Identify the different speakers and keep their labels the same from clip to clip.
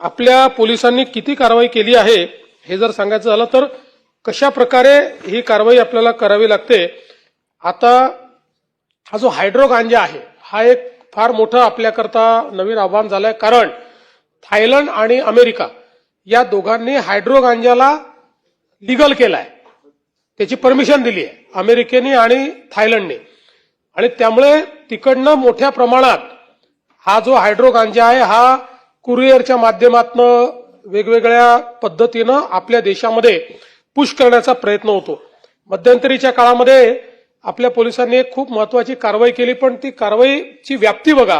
Speaker 1: आपल्या पोलिसांनी किती कारवाई केली आहे हे जर सांगायचं झालं तर कशा प्रकारे ही कारवाई आपल्याला करावी लागते। आता हा जो हायड्रो गांजा आहे हा एक फार मोठं आपल्याकरता नवीन आव्हान झालंय, कारण थायलंड आणि अमेरिका या दोघांनी हायड्रो गांजाला लीगल केलाय, त्याची परमिशन दिली आहे अमेरिकेने आणि थायलंडने, आणि त्यामुळे तिकडनं मोठ्या प्रमाणात हा जो हायड्रो गांजा आहे हा कुरिअरच्या माध्यमातून वेगवेगळ्या पद्धतीनं आपल्या देशामध्ये पुश करण्याचा प्रयत्न होतो। मध्यंतरीच्या काळामध्ये आपल्या पोलिसांनी एक खूप महत्वाची कारवाई केली, पण ती कारवाईची व्याप्ती बघा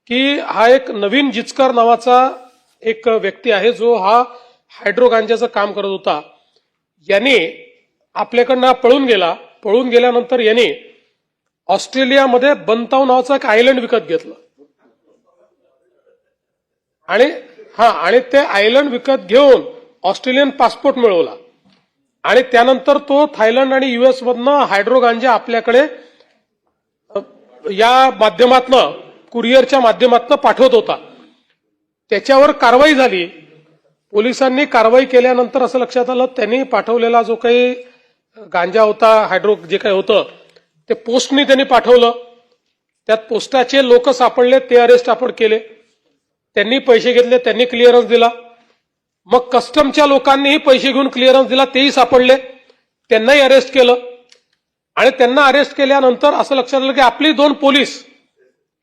Speaker 1: की हा एक नवीन जिचकर नावाचा एक व्यक्ती आहे जो हा हायड्रो गांजाचं काम करत होता। याने आपल्याकडनं पळून गेला, पळून गेल्यानंतर याने ऑस्ट्रेलियामध्ये बंताव नावाचं एक आयलंड विकत घेतलं आणि ते आयलंड विकत घेऊन ऑस्ट्रेलियन पासपोर्ट मिळवला आणि त्यानंतर तो थायलंड आणि युएस मधनं हायड्रो गांजा आपल्याकडे या माध्यमातनं कुरिअरच्या माध्यमातनं पाठवत होता। त्याच्यावर कारवाई झाली, पोलिसांनी कारवाई केल्यानंतर असं लक्षात आलं त्यांनी पाठवलेला जो काही गांजा होता, हायड्रो जे काही होतं ते पोस्टनी त्यांनी पाठवलं, त्यात पोस्टाचे लोक सापडले, ते अरेस्ट आपण केले, त्यांनी पैसे घेतले, त्यांनी क्लिअरन्स दिला, मग कस्टमच्या लोकांनीही पैसे घेऊन क्लिअरन्स दिला, तेही सापडले, त्यांनाही अरेस्ट केलं, आणि त्यांना अरेस्ट केल्यानंतर असं लक्षात आलं की आपली 2 पोलीस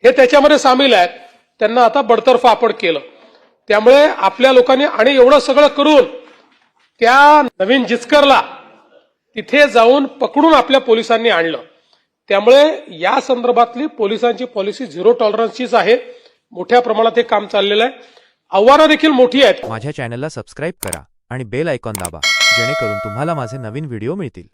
Speaker 1: हे त्याच्यामध्ये सामील आहेत, त्यांना आता बडतर्फ आपण केलं। त्यामुळे आपल्या लोकांनी आणि एवढं सगळं करून त्या नवीन जिचकरला तिथे जाऊन पकडून आपल्या पोलिसांनी आणलं। त्यामुळे या संदर्भातली पोलिसांची पॉलिसी 0 टॉलरन्सचीच आहे, मोठ्या प्रमाणात हे काम चाललेलं आहे, आव्हानं देखील मोठी आहेत।
Speaker 2: माझ्या चॅनलला सबस्क्राइब करा आणि बेल आयकॉन दाबा, जेणेकरून तुम्हाला माझे नवीन व्हिडिओ मिळतील।